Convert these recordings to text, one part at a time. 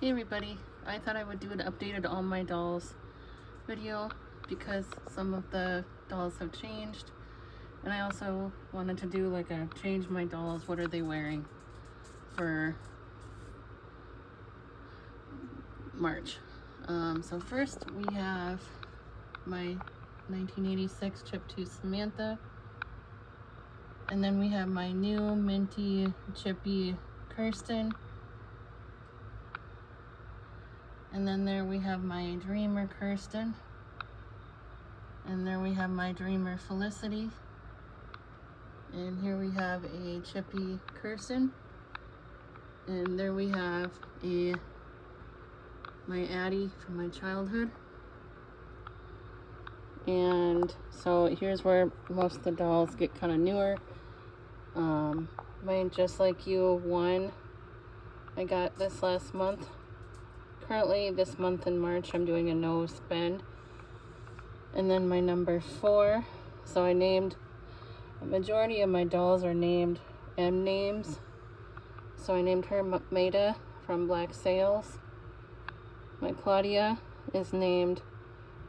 Hey everybody, I thought I would do an updated All My Dolls video because some of the dolls have changed, and I also wanted to do like a change my dolls, what are they wearing for March. So first we have my 1986 Chip 2 Samantha, and then we have my new minty chippy Kirsten. And then there we have my Dreamer Kirsten. And there we have my Dreamer Felicity. And here we have a Chippy Kirsten. And there we have my Addie from my childhood. And so here's where most of the dolls get kind of newer. My Just Like You 1, I got this last month. Currently this month in March I'm doing a no spend. And then my number 4, so I named, a majority of my dolls are named M names, so I named her Maida from Black Sails. My Claudia is named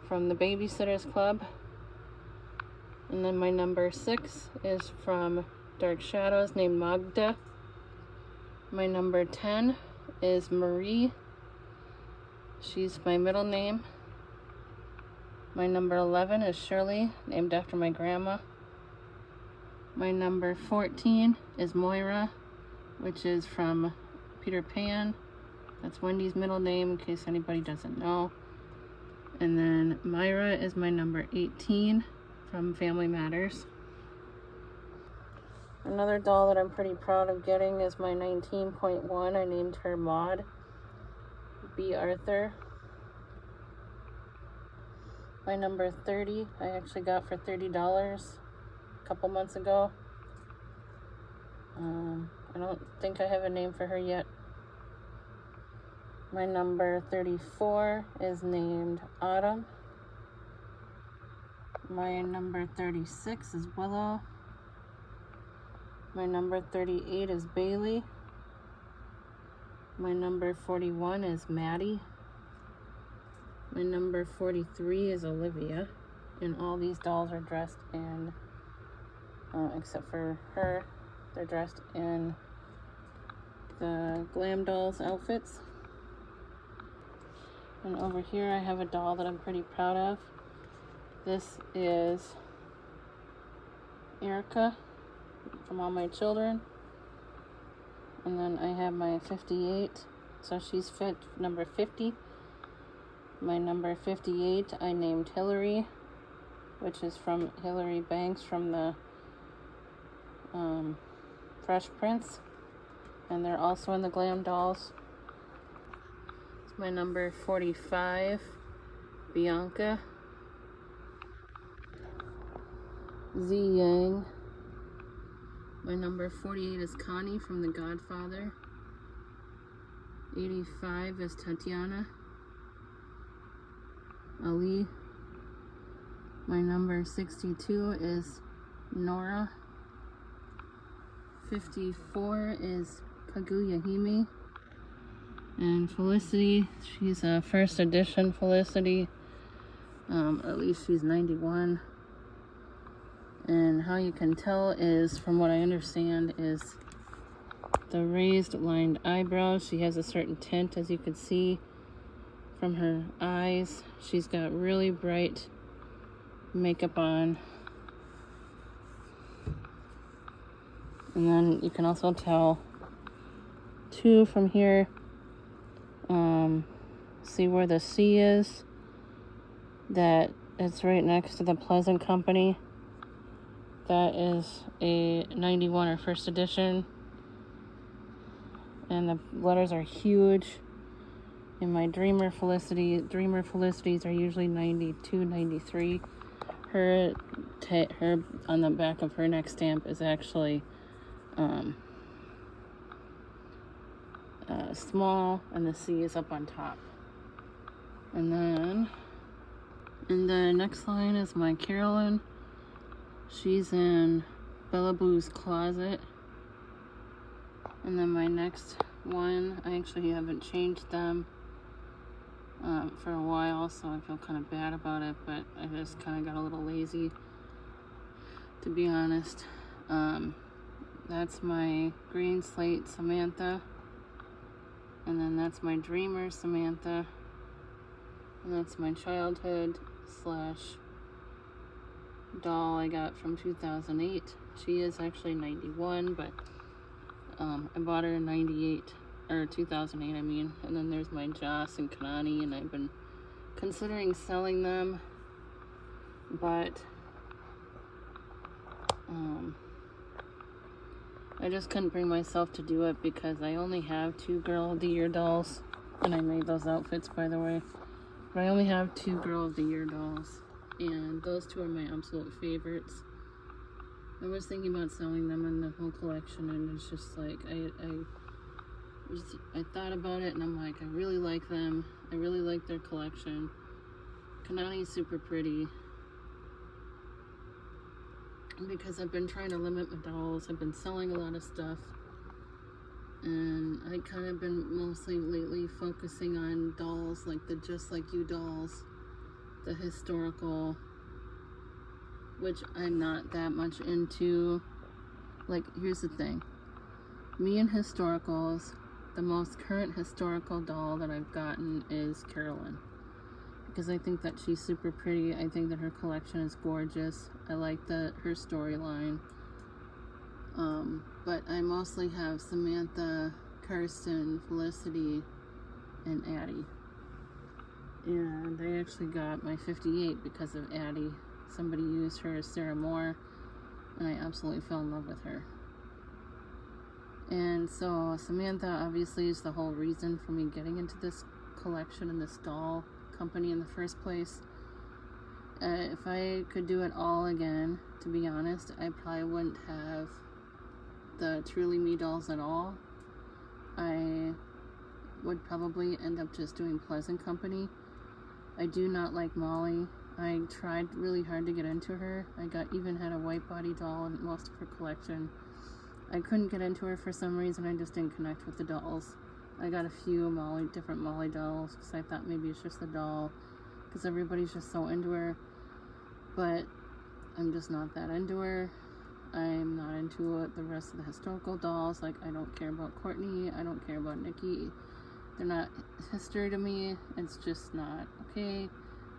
from the Babysitters Club. And then my number 6 is from Dark Shadows, named Magda. My number 10 is Marie. She's my middle name. My number 11 is Shirley, named after my grandma. My number 14 is Moira, which is from Peter Pan. That's Wendy's middle name, in case anybody doesn't know. And then Myra is my number 18 from Family Matters. Another doll that I'm pretty proud of getting is my 19.1. I named her Maud B. Arthur. My number 30 I actually got for $30 a couple months ago. I don't think I have a name for her yet. My number 34 is named Autumn. My number 36 is Willow. My number 38 is Bailey. My number 41 is Maddie. My number 43 is Olivia. And all these dolls are dressed in, except for her, they're dressed in the Glam Dolls outfits. And over here I have a doll that I'm pretty proud of. This is Erica from All My Children. And then I have my 58, so she's number 50. My number 58 I named Hillary, which is from Hillary Banks from the Fresh Prince. And they're also in the Glam Dolls. It's my number 45, Bianca. Z Yang. My number 48 is Connie from The Godfather. 85 is Tatiana. Ali. My number 62 is Nora. 54 is Kaguya Hime. And Felicity, she's a first edition Felicity. At least she's 91. And how you can tell is, from what I understand, is the raised lined eyebrows. She has a certain tint, as you can see from her eyes. She's got really bright makeup on. And then you can also tell, too, from here, see where the C is, that it's right next to the Pleasant Company. That is a 91 or first edition. And the letters are huge. In my Dreamer Felicities are usually 92, 93. Her on the back of her neck stamp is actually small, and the C is up on top. And then in the next line is my Carolyn. She's in Bella Boo's closet. And then my next one. I actually haven't changed them for a while, so I feel kind of bad about it, but I just kind of got a little lazy, to be honest. That's my Green Slate Samantha, and then that's my Dreamer Samantha, and that's my childhood slash doll I got from 2008. She is actually 91, but I bought her in 98, or 2008 I mean. And then there's my Joss and Kanani, and I've been considering selling them, but I just couldn't bring myself to do it because I only have 2 Girl of the Year dolls, and I made those outfits, by the way. But I only have 2 Girl of the Year dolls, and those 2 are my absolute favorites. I was thinking about selling them in the whole collection, and it's just like, I thought about it, and I'm like, I really like them. I really like their collection. Kanani's super pretty. Because I've been trying to limit my dolls. I've been selling a lot of stuff. And I kind of been mostly lately focusing on dolls, like the Just Like You dolls. The historical, which I'm not that much into. Like, here's the thing. Me and historicals, the most current historical doll that I've gotten is Carolyn. Because I think that she's super pretty. I think that her collection is gorgeous. I like her storyline. But I mostly have Samantha, Kirsten, Felicity, and Addie. And I actually got my 58 because of Addie. Somebody used her as Sarah Moore, and I absolutely fell in love with her. And so Samantha obviously is the whole reason for me getting into this collection and this doll company in the first place. If I could do it all again, to be honest, I probably wouldn't have the Truly Me dolls at all. I would probably end up just doing Pleasant Company. I do not like Molly. I tried really hard to get into her. I even had a white body doll in most of her collection. I couldn't get into her for some reason. I just didn't connect with the dolls. I got a few different Molly dolls because I thought maybe it's just the doll because everybody's just so into her. But I'm just not that into her. I'm not into the rest of the historical dolls. Like, I don't care about Courtney. I don't care about Nikki. They're not history to me. It's just not okay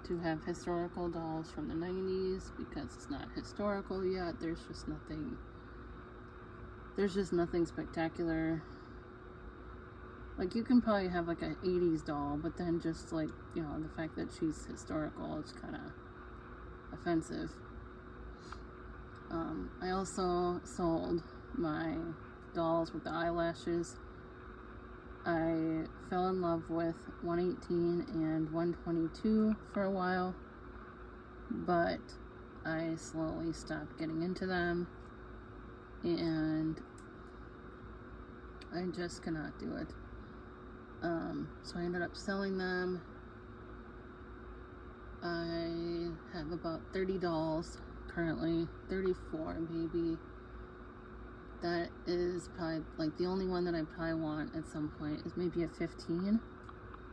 to have historical dolls from the 90s because it's not historical yet. There's just nothing spectacular. Like, you can probably have like an 80s doll, but then just like, you know, the fact that she's historical, it's kind of offensive. I also sold my dolls with the eyelashes. I fell in love with 118 and 122 for a while, but I slowly stopped getting into them, and I just cannot do it. So I ended up selling them. I have about 30 dolls currently, 34 maybe. That is probably like the only one that I probably want at some point is maybe a 15.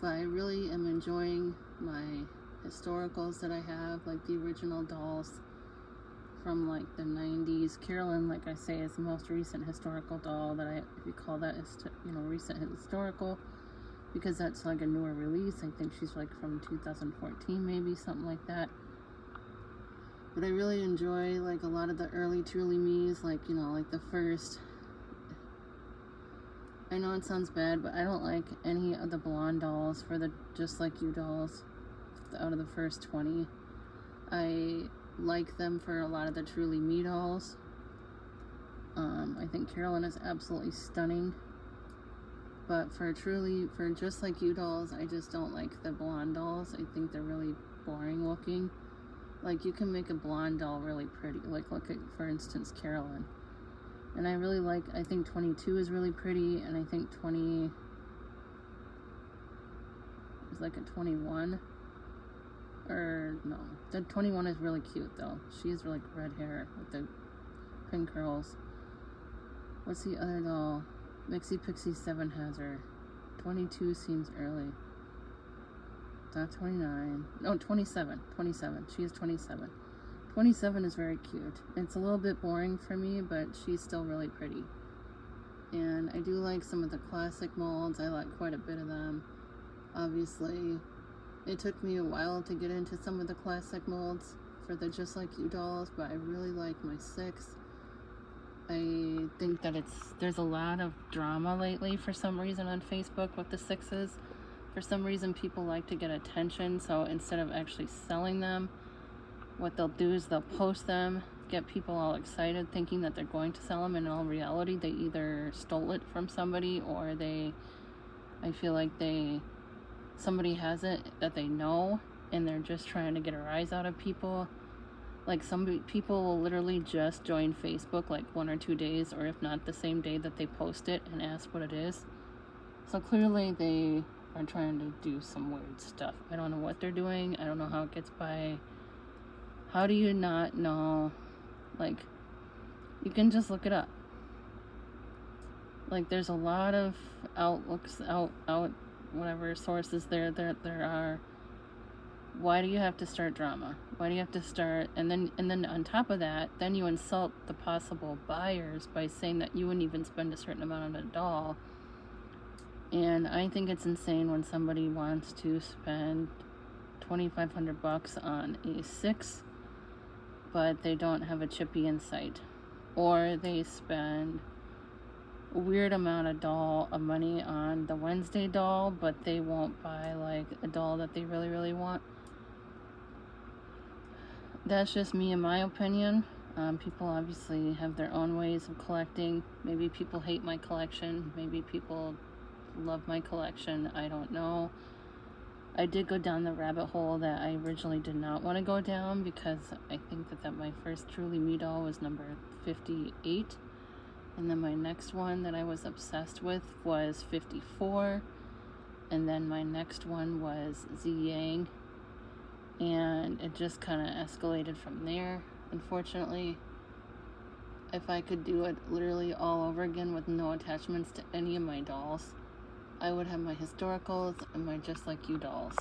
But I really am enjoying my historicals that I have, like the original dolls from like the 90s. Carolyn, like I say, is the most recent historical doll that if you call that, recent historical, because that's like a newer release. I think she's like from 2014, maybe something like that. But I really enjoy like a lot of the early Truly Me's, like, like the first. I know it sounds bad, but I don't like any of the blonde dolls for the Just Like You dolls out of the first 20. I like them for a lot of the Truly Me dolls. I think Carolyn is absolutely stunning. But for Just Like You dolls, I just don't like the blonde dolls. I think they're really boring looking. Like, you can make a blonde doll really pretty. Like, look at, for instance, Carolyn. And I think 22 is really pretty, and I think 20 is like a 21. Or, no. The 21 is really cute, though. She has like red hair with the pin curls. What's the other doll? Mixie Pixie 7 has her. 22 seems early. Not 29. No, 27. 27. She is 27. 27 is very cute. It's a little bit boring for me, but she's still really pretty. And I do like some of the classic molds. I like quite a bit of them. Obviously, it took me a while to get into some of the classic molds for the Just Like You dolls, but I really like my 6. I think that there's a lot of drama lately for some reason on Facebook with the 6s. For some reason, people like to get attention, so instead of actually selling them, what they'll do is they'll post them, get people all excited thinking that they're going to sell them, and in all reality they either stole it from somebody, or I feel like somebody has it that they know and they're just trying to get a rise out of people. Like, some people will literally just join Facebook like 1 or 2 days, or if not the same day that they post it, and ask what it is. So clearly they are trying to do some weird stuff. I don't know what they're doing. I don't know how it gets by. How do you not know? Like, you can just look it up. Like, there's a lot of whatever sources there are. Why do you have to start drama? Why do you have to start, and then on top of that, then you insult the possible buyers by saying that you wouldn't even spend a certain amount on a doll. And I think it's insane when somebody wants to spend $2,500 on a 6, but they don't have a chippy in sight, or they spend a weird amount of money on the Wednesday doll, but they won't buy like a doll that they really, really want. That's just me, in my opinion. People obviously have their own ways of collecting. Maybe people hate my collection. Maybe people love my collection. I don't know. I did go down the rabbit hole that I originally did not want to go down, because I think that my first Truly Me doll was number 58. And then my next one that I was obsessed with was 54. And then my next one was Z Yang. And it just kind of escalated from there, unfortunately. If I could do it literally all over again with no attachments to any of my dolls, I would have my historicals and my Just Like You dolls.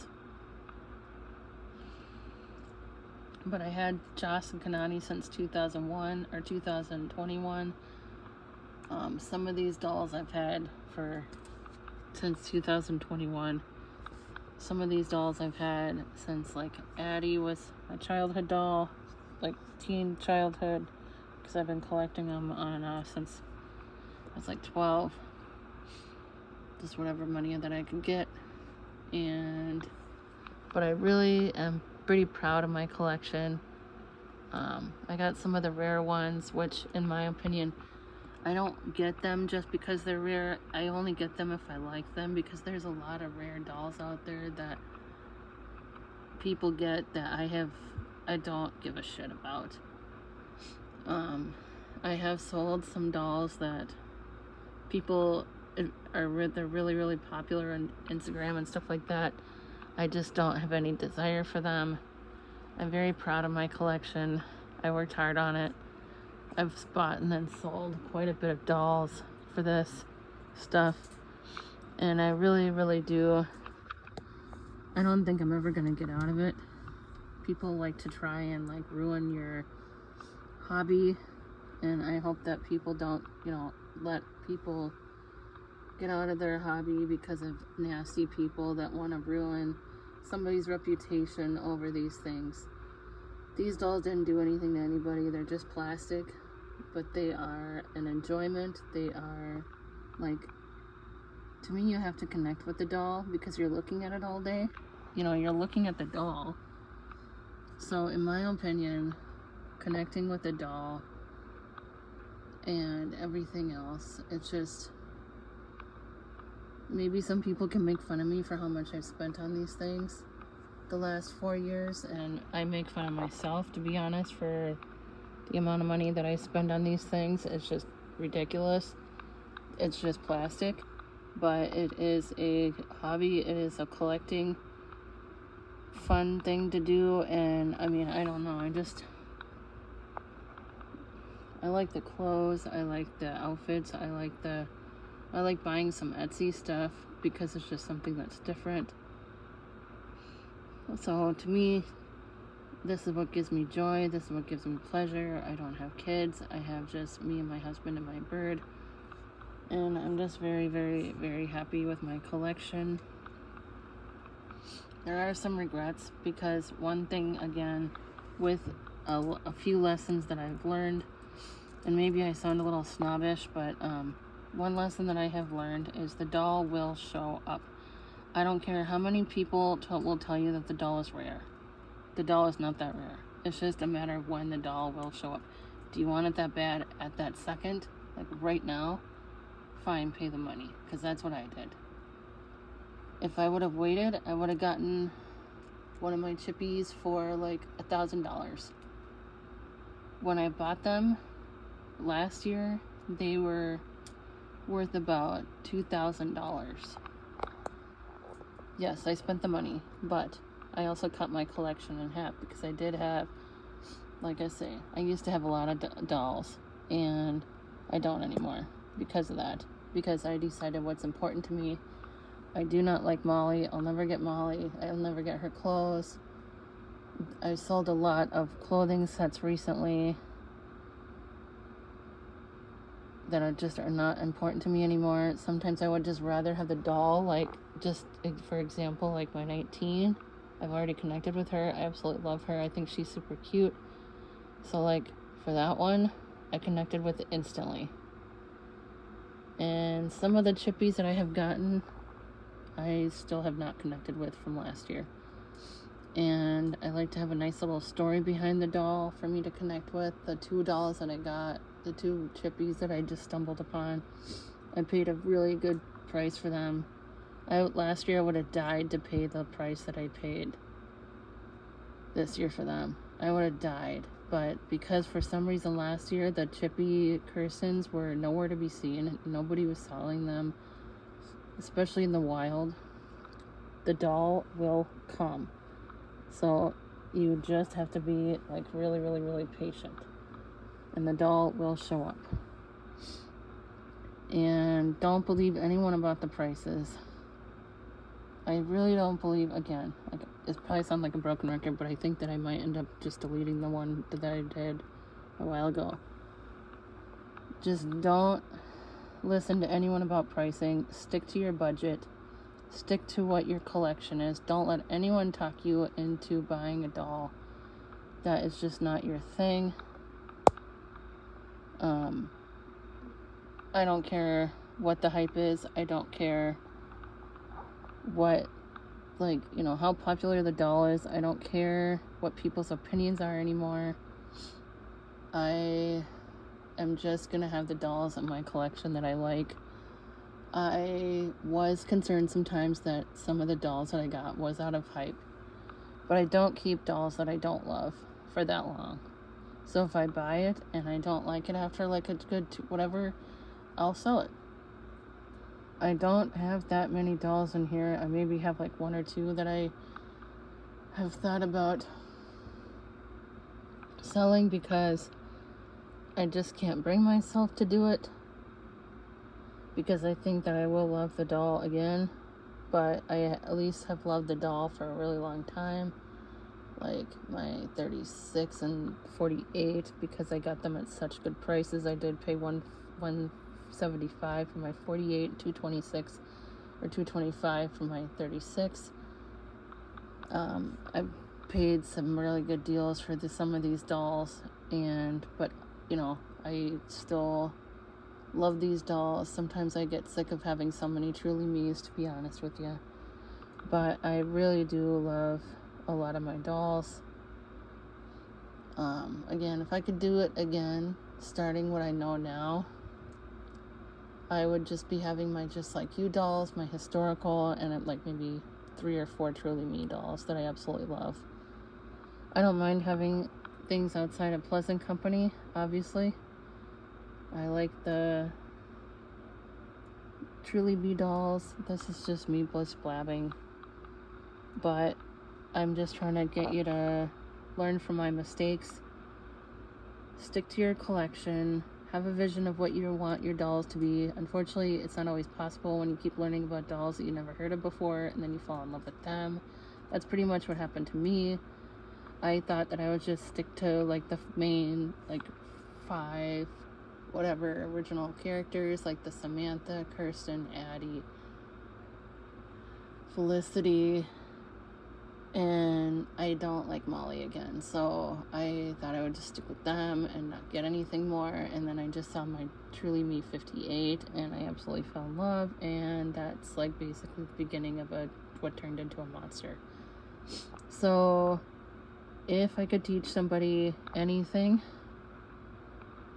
But I had Joss and Kanani since 2001 or 2021. Some of these dolls I've had since 2021. Some of these dolls I've had since, like, Addie was a childhood doll, like teen childhood, because I've been collecting them on and off since I was like 12. Just whatever money that I could get. But I really am pretty proud of my collection. I got some of the rare ones, which in my opinion, I don't get them just because they're rare. I only get them if I like them, because there's a lot of rare dolls out there that people get that I don't give a shit about. I have sold some dolls that people they're really, really popular on Instagram and stuff like that. I just don't have any desire for them. I'm very proud of my collection. I worked hard on it. I've bought and then sold quite a bit of dolls for this stuff, and I really, really do. I don't think I'm ever gonna get out of it. People like to try and like ruin your hobby, and I hope that people don't, let people get out of their hobby because of nasty people that want to ruin somebody's reputation over these things. These dolls didn't do anything to anybody. They're just plastic, but they are an enjoyment. They are, like, to me, you have to connect with the doll because you're looking at it all day. You're looking at the doll. So in my opinion, connecting with the doll and everything else, it's just, maybe some people can make fun of me for how much I've spent on these things the last 4 years, and I make fun of myself, to be honest, for the amount of money that I spend on these things. It's just ridiculous. It's just plastic, but it is a hobby. It is a collecting fun thing to do, and I mean, I don't know, I like the clothes, I like the outfits, I like the I like buying some Etsy stuff because it's just something that's different. So to me, this is what gives me joy. This is what gives me pleasure. I don't have kids. I have just me and my husband and my bird. And I'm just very, very, very happy with my collection. There are some regrets because one thing, again, with a few lessons that I've learned, and maybe I sound a little snobbish, but one lesson that I have learned is the doll will show up. I don't care how many people will tell you that the doll is rare. The doll is not that rare. It's just a matter of when the doll will show up. Do you want it that bad at that second? Like right now? Fine, pay the money, because that's what I did. If I would have waited, I would have gotten one of my chippies for like $1,000. When I bought them last year, they were worth about $2,000. Yes, I spent the money, but I also cut my collection in half because I did have, like I say, I used to have a lot of dolls, and I don't anymore because of that. Because I decided what's important to me. I do not like Molly. I'll never get Molly. I'll never get her clothes. I sold a lot of clothing sets recently that are not important to me anymore. Sometimes I would just rather have the doll, like, just for example, like my 19. I've already connected with her. I absolutely love her. I think she's super cute. So, like, for that one, I connected with it instantly. And some of the chippies that I have gotten, I still have not connected with from last year. And I like to have a nice little story behind the doll for me to connect with. The 2 dolls that I got, the 2 chippies that I just stumbled upon, I paid a really good price for them. Last year I would have died to pay the price that I paid this year for them. I would have died. But because for some reason last year the chippy Cursons were nowhere to be seen, nobody was selling them, especially in the wild, the doll will come. So you just have to be like really, really, really patient, and the doll will show up. And don't believe anyone about the prices. I really don't believe, again, like, it probably sounds like a broken record, but I think that I might end up just deleting the one that I did a while ago. Just don't listen to anyone about pricing. Stick to your budget. Stick to what your collection is. Don't let anyone talk you into buying a doll that is just not your thing. I don't care what the hype is. I don't care what, like, you know, how popular the doll is. I don't care what people's opinions are anymore. I am just gonna have the dolls in my collection that I like. I was concerned sometimes that some of the dolls that I got was out of hype, but I don't keep dolls that I don't love for that long. So if I buy it and I don't like it after like a good whatever, I'll sell it. I don't have that many dolls in here. I maybe have like 1 or 2 that I have thought about selling because I just can't bring myself to do it, because I think that I will love the doll again, but I at least have loved the doll for a really long time, like my 36 and 48, because I got them at such good prices. I did pay $175 for my 48, $226 or $225 for my 36. I've paid some really good deals for some of these dolls, but you know, I still love these dolls. Sometimes I get sick of having so many Truly Me's, to be honest with you, but I really do love a lot of my dolls. Again, if I could do it again, starting what I know now, I would just be having my Just Like You dolls, my historical, and like maybe 3 or 4 Truly Me dolls that I absolutely love. I don't mind having things outside of Pleasant Company, obviously. I like the Truly Me dolls. This is just me blabbing. But I'm just trying to get you to learn from my mistakes. Stick to your collection. have a vision of what you want your dolls to be. Unfortunately, it's not always possible when you keep learning about dolls that you never heard of before, and then you fall in love with them. That's pretty much what happened to me. I thought that I would just stick to like the main like 5 whatever original characters, like the Samantha, Kirsten, Addie, Felicity, and I don't like Molly again, so I thought I would just stick with them and not get anything more. And then I just saw my Truly Me 58 and I absolutely fell in love, and that's like basically the beginning of what turned into a monster. So if I could teach somebody anything,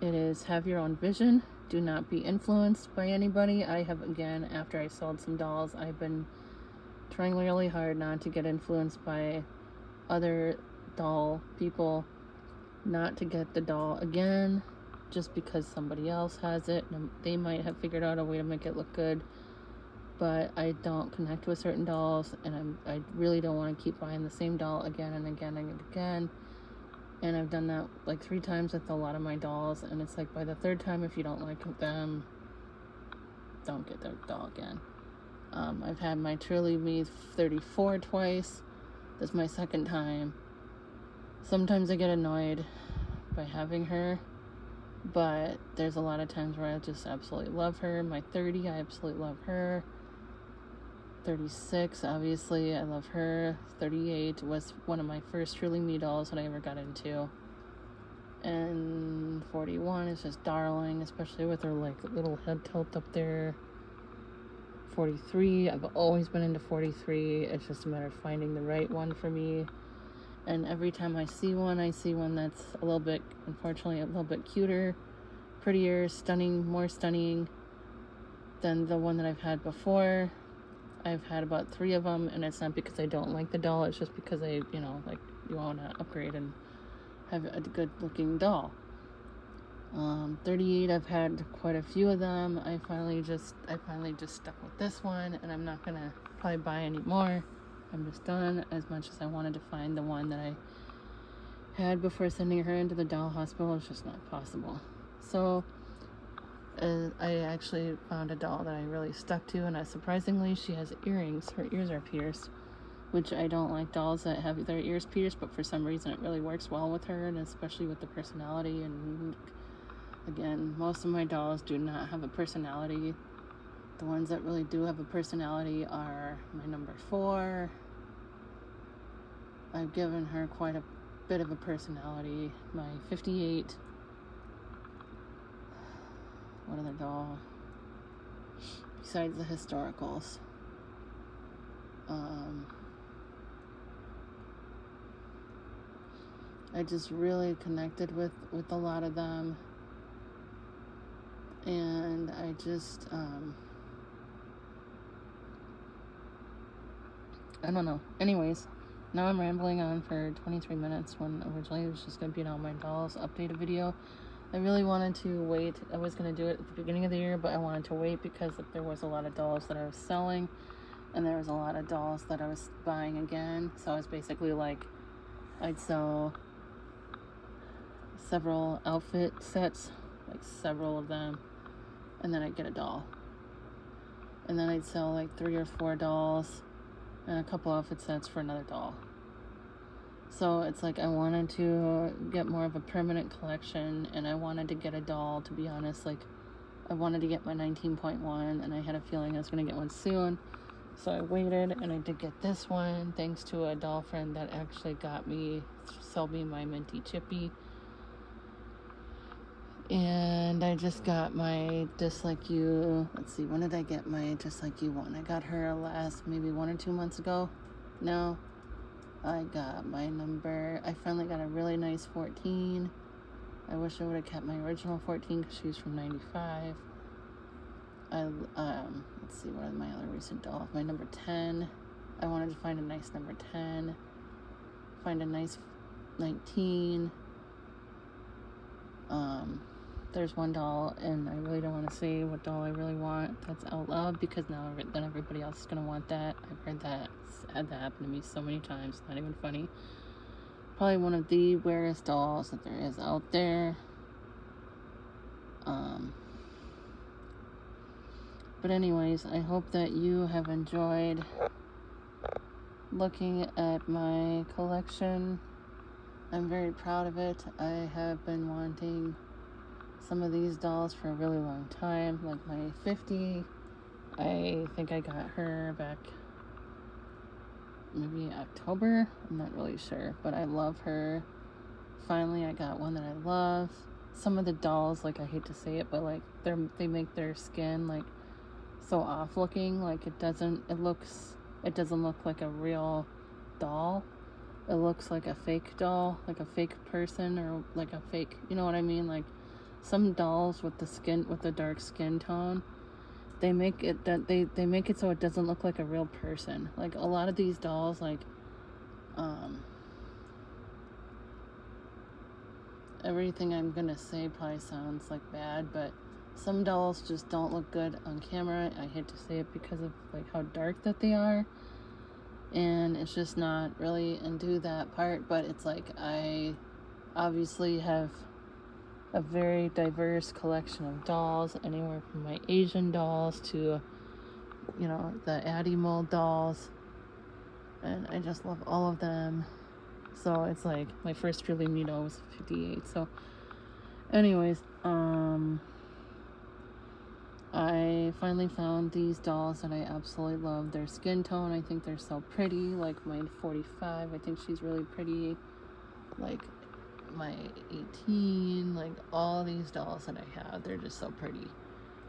it is have your own vision. Do not be influenced by anybody. I have, again, after I sold some dolls, I've been trying really hard not to get influenced by other doll people, not to get the doll again just because somebody else has it. They might have figured out a way to make it look good, but I don't connect with certain dolls, and I really don't want to keep buying the same doll again and again and again. And I've done that like 3 times with a lot of my dolls, and it's like by the 3rd time, if you don't like them, don't get their doll again. I've had my Truly Me 34 twice. This is my 2nd time. Sometimes I get annoyed by having her, but there's a lot of times where I just absolutely love her. My 30, I absolutely love her. 36, obviously, I love her. 38 was one of my first Truly Me dolls that I ever got into. And 41 is just darling, especially with her like little head tilt up there. 43, I've always been into 43. It's just a matter of finding the right one for me. And every time I see one that's a little bit, unfortunately, a little bit cuter, prettier, stunning, more stunning than the one that I've had before. I've had about 3 of them, and it's not because I don't like the doll, it's just because I, like, you want to upgrade and have a good looking doll. 38, I've had quite a few of them. I finally just stuck with this one, and I'm not gonna probably buy any more. I'm just done. As much as I wanted to find the one that I had before sending her into the doll hospital, it's just not possible. So I actually found a doll that I really stuck to, and surprisingly, she has earrings. Her ears are pierced, which I don't like dolls that have their ears pierced, but for some reason it really works well with her, and especially with the personality. And again, most of my dolls do not have a personality. The ones that really do have a personality are my number 4. I've given her quite a bit of a personality. My 58. What other doll? Besides the historicals. I just really connected with a lot of them. And I just, I don't know. Anyways, now I'm rambling on for 23 minutes when originally it was just going to be an all my dolls update video. I really wanted to wait. I was going to do it at the beginning of the year, but I wanted to wait because there was a lot of dolls that I was selling, and there was a lot of dolls that I was buying again. So I was basically like, I'd sell several outfit sets, like several of them, and then I'd get a doll. And then I'd sell like 3 or 4 dolls and a couple outfit sets for another doll. So it's like I wanted to get more of a permanent collection, and I wanted to get a doll, to be honest. Like, I wanted to get my 19.1, and I had a feeling I was going to get one soon. So I waited, and I did get this one, thanks to a doll friend that actually sold me my Minty Chippy. And I just got my Just Like You. Let's see, when did I get my Just Like You one? I got her last maybe 1 or 2 months ago. No, I got my number. I finally got a really nice 14. I wish I would have kept my original 14 because she's from 95. Let's see, what are my other recent dolls? My number 10. I wanted to find a nice number 10. Find a nice 19. There's one doll, and I really don't want to say what doll I really want that's out loud, because then everybody else is going to want that. I've heard that. Had that happen to me so many times. Not even funny. Probably one of the rarest dolls that there is out there. But anyways, I hope that you have enjoyed looking at my collection. I'm very proud of it. I have been wanting some of these dolls for a really long time. Like my 50, I think I got her back maybe October. I'm not really sure, but I love her. Finally, I got one that I love. Some of the dolls, like, I hate to say it, but like they make their skin like so off looking. Like it doesn't look like a real doll. It looks like a fake doll, like a fake person, or like a fake, you know what I mean? Like some dolls with the dark skin tone, they make it they make it so it doesn't look like a real person. Like a lot of these dolls, like everything I'm gonna say probably sounds like bad, but some dolls just don't look good on camera. I hate to say it because of like how dark that they are, and it's just not really into that part. But it's like I obviously have a very diverse collection of dolls, anywhere from my Asian dolls to, you know, the Addie mold dolls, and I just love all of them. So it's like my first really Mito was 58. So anyways, I finally found these dolls that I absolutely love. Their skin tone, I think they're so pretty. Like my 45, I think she's really pretty. Like my 18, like all these dolls that I have, they're just so pretty.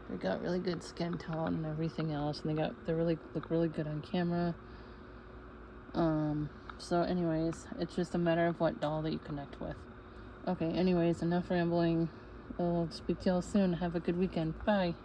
They got really good skin tone and everything else, and they look really good on camera. So anyways, it's just a matter of what doll that you connect with. Okay, anyways, enough rambling. I'll speak to y'all soon. Have a good weekend. Bye.